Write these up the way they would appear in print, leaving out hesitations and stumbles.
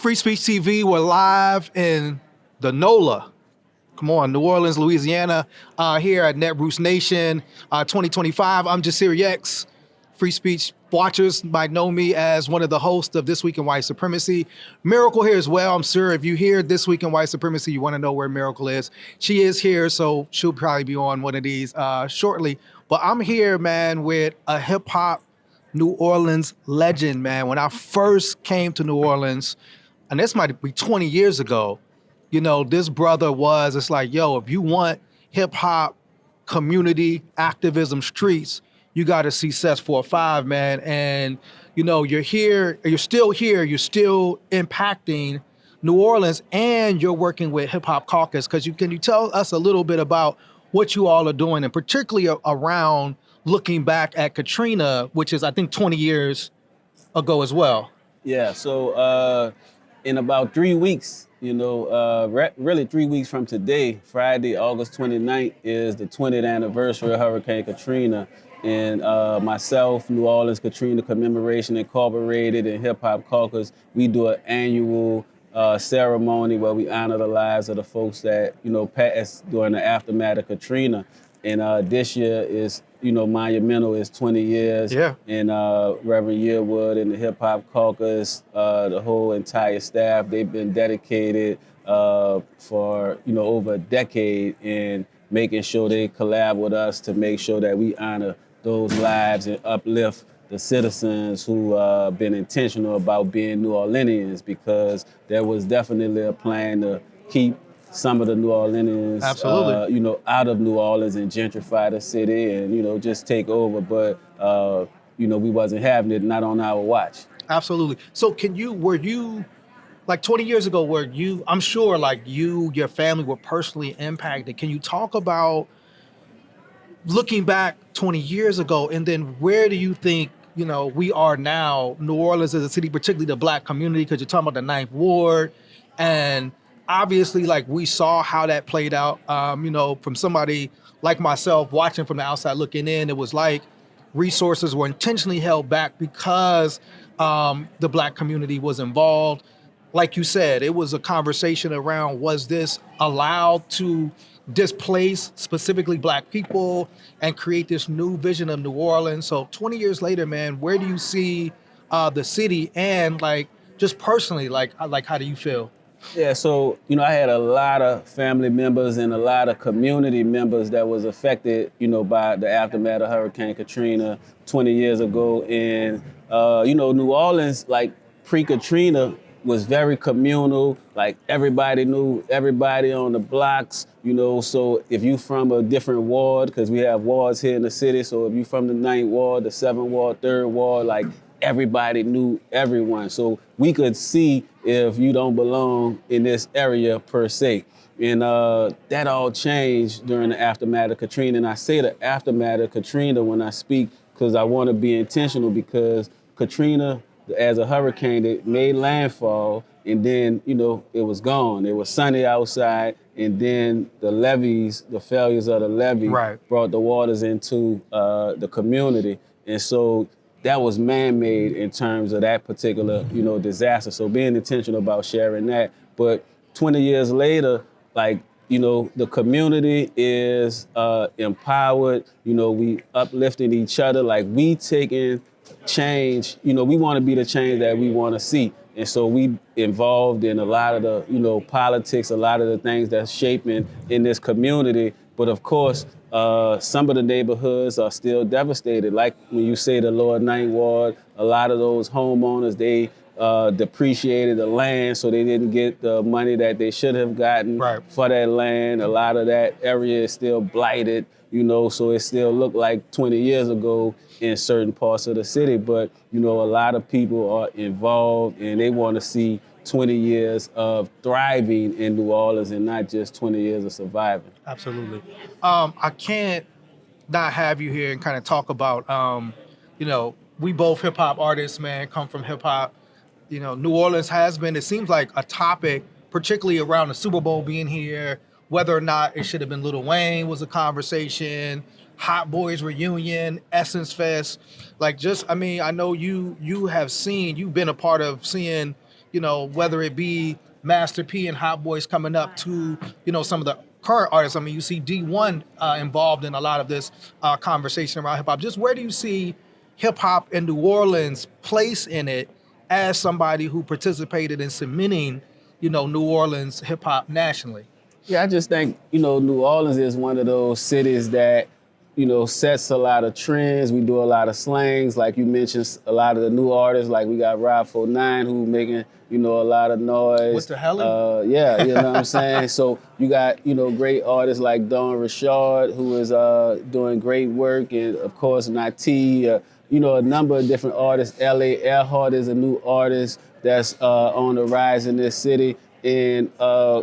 Free Speech TV. We're live in the NOLA. Come on, New Orleans, Louisiana, here at Netroots Nation 2025. I'm Jasiri X. Free Speech watchers might know me as one of the hosts of This Week in White Supremacy. Miracle here as well. I'm sure if you hear This Week in White Supremacy, you want to know where Miracle is. She is here, so she'll probably be on one of these shortly. But I'm here, man, with a hip-hop New Orleans legend, man. When I first came to New Orleans, and this might be 20 years ago, you know, this brother was, it's like, yo, if you want hip hop, community, activism, streets, you got to see Sess 4-5, man. And, you know, you're still impacting New Orleans, and you're working with Hip Hop Caucus. Can you tell us a little bit about what you all are doing, and particularly around looking back at Katrina, which is, I think, 20 years ago as well? Yeah, so in about 3 weeks, really 3 weeks from today, Friday, August 29th, is the 20th anniversary of Hurricane Katrina. And myself, New Orleans Katrina Commemoration Incorporated, and Hip Hop Caucus, we do an annual ceremony where we honor the lives of the folks that, passed during the aftermath of Katrina. And this year is, monumental. Is 20 years. Yeah. And Reverend Yearwood and the Hip Hop Caucus, the whole entire staff, they've been dedicated for, over a decade in making sure they collab with us to make sure that we honor those lives and uplift the citizens who been intentional about being New Orleanians, because there was definitely a plan to keep some of the New Orleanians, out of New Orleans and gentrify the city and, just take over. But, we wasn't having it, not on our watch. Absolutely. So were you, like 20 years ago, I'm sure like your family were personally impacted. Can you talk about looking back 20 years ago, and then where do you think, we are now, New Orleans as a city, particularly the Black community, because you're talking about the Ninth Ward, and obviously, like, we saw how that played out, from somebody like myself watching from the outside looking in. It was like resources were intentionally held back because the Black community was involved. Like you said, it was a conversation around, was this allowed to displace specifically Black people and create this new vision of New Orleans? So 20 years later, man, where do you see the city, and like just personally, like how do you feel? Yeah, so, I had a lot of family members and a lot of community members that was affected, by the aftermath of Hurricane Katrina 20 years ago. And, New Orleans, like pre-Katrina, was very communal. Like, everybody knew everybody on the blocks, so if you from a different ward, because we have wards here in the city, so if you from the 9th Ward, the 7th Ward, 3rd Ward, like, everybody knew everyone. So we could see if you don't belong in this area per se. And that all changed during the aftermath of Katrina. And I say the aftermath of Katrina when I speak because I want to be intentional, because Katrina, as a hurricane, it made landfall, and then, it was gone. It was sunny outside, and then the levees, the failures of the levee brought the waters into the community. And so that was man-made in terms of that particular, disaster. So being intentional about sharing that. But 20 years later, like, the community is empowered. We uplifting each other. Like, we taking change. We want to be the change that we want to see. And so we involved in a lot of the, politics, a lot of the things that's shaping in this community. But of course, some of the neighborhoods are still devastated. Like when you say the lower 9th Ward, a lot of those homeowners, they depreciated the land, so they didn't get the money that they should have gotten for that land. A lot of that area is still blighted, so it still looked like 20 years ago in certain parts of the city. But, a lot of people are involved, and they want to see 20 years of thriving in New Orleans and not just 20 years of surviving. Absolutely. I can't not have you here and kind of talk about, we both hip hop artists, man, come from hip hop. New Orleans has been, it seems like, a topic, particularly around the Super Bowl being here, whether or not it should have been Lil Wayne was a conversation, Hot Boys reunion, Essence Fest. Like, I know you've been a part of seeing you know, whether it be Master P and Hot Boys coming up to, you know, some of the current artists. I mean, you see D1 involved in a lot of this conversation around hip hop. Just where do you see hip hop in New Orleans' place in it as somebody who participated in cementing, you know, New Orleans hip hop nationally? Yeah, I just think, you know, New Orleans is one of those cities that, you know, sets a lot of trends. We do a lot of slangs, like you mentioned, a lot of the new artists, like we got Rob 49 who making, you know, a lot of noise. What the hell? Yeah, you know what I'm saying? So you got, you know, great artists like Don Rashad, who is doing great work, and of course Nati, you know, a number of different artists. L.A. Earhart is a new artist that's on the rise in this city. And,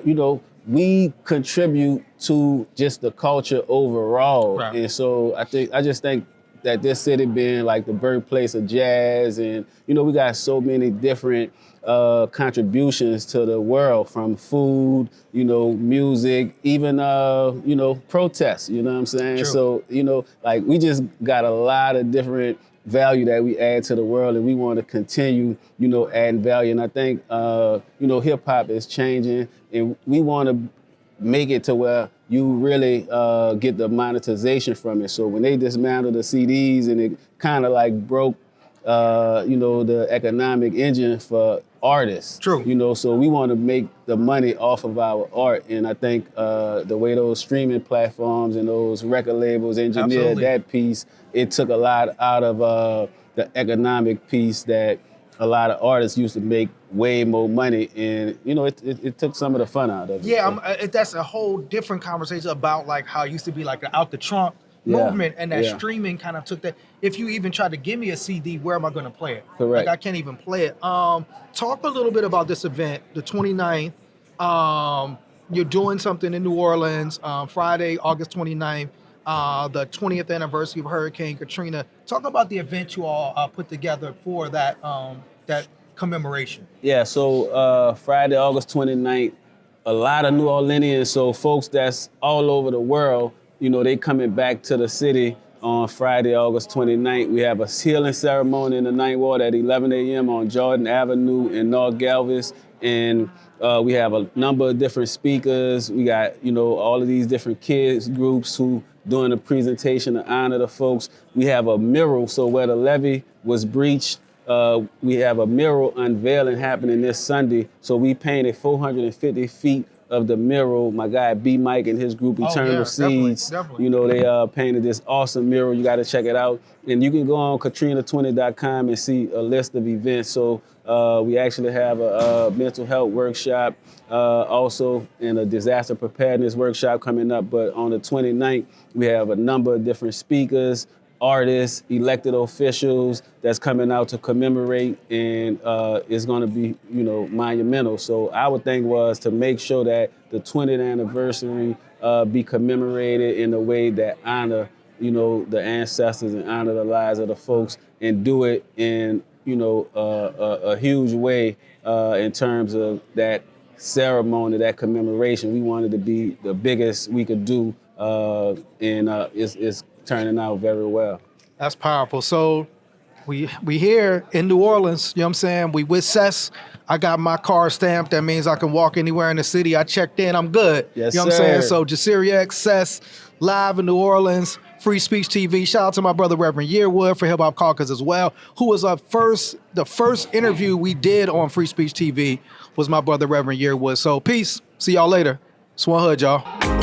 you know, we contribute to just the culture overall. Right. And so I just think that this city being like the birthplace of jazz, and, you know, we got so many different contributions to the world, from food, you know, music, even, you know, protests, you know what I'm saying? True. So, you know, like we just got a lot of different value that we add to the world, and we want to continue, you know, adding value. And I think, you know, hip hop is changing, and we want to make it to where you really get the monetization from it. So when they dismantled the CDs and it kind of like broke, you know, the economic engine for artists. True. You know, so we want to make the money off of our art. And I think the way those streaming platforms and those record labels engineered that piece, it took a lot out of the economic piece that a lot of artists used to make way more money, and you know, it took some of the fun out of it. Yeah, so. that's a whole different conversation about like how it used to be like the out the trunk movement, and that streaming kind of took that. If you even try to give me a CD, where am I going to play it? Correct. Like I can't even play it. Talk a little bit about this event, the 29th. You're doing something in New Orleans, Friday, August 29th, the 20th anniversary of Hurricane Katrina. Talk about the event you all put together for that that commemoration. Yeah, so Friday, August 29th, a lot of New Orleanians, so folks that's all over the world, you know, they coming back to the city on Friday, August 29th. We have a healing ceremony in the Ninth Ward at 11 a.m. on Jordan Avenue in North Galvez. And we have a number of different speakers. We got, you know, all of these different kids groups who doing a presentation to honor the folks. We have a mural, so where the levee was breached, we have a mural unveiling happening this Sunday. So we painted 450 feet of the mural. My guy B Mike and his group Eternal Seeds, definitely. you know, they painted this awesome mural. You got to check it out. And you can go on Katrina20.com and see a list of events. So we actually have a mental health workshop, also, and a disaster preparedness workshop coming up. But on the 29th, we have a number of different speakers, artists, elected officials that's coming out to commemorate, and it's going to be, you know, monumental. So our thing was to make sure that the 20th anniversary be commemorated in a way that honor, you know, the ancestors and honor the lives of the folks, and do it in, you know, a huge way in terms of that ceremony, that commemoration. We wanted to be the biggest we could do, and it's turning out very well. That's powerful. So we here in New Orleans, you know what I'm saying? We with Sess. I got my car stamped. That means I can walk anywhere in the city. I checked in, I'm good. Yes, you know what sir. I'm saying? So Jasiri X, Sess, live in New Orleans, Free Speech TV. Shout out to my brother Reverend Yearwood for Hip Hop Caucus as well, who was the first interview we did on Free Speech TV was my brother Reverend Yearwood. So peace. See y'all later. Swan Hood, y'all.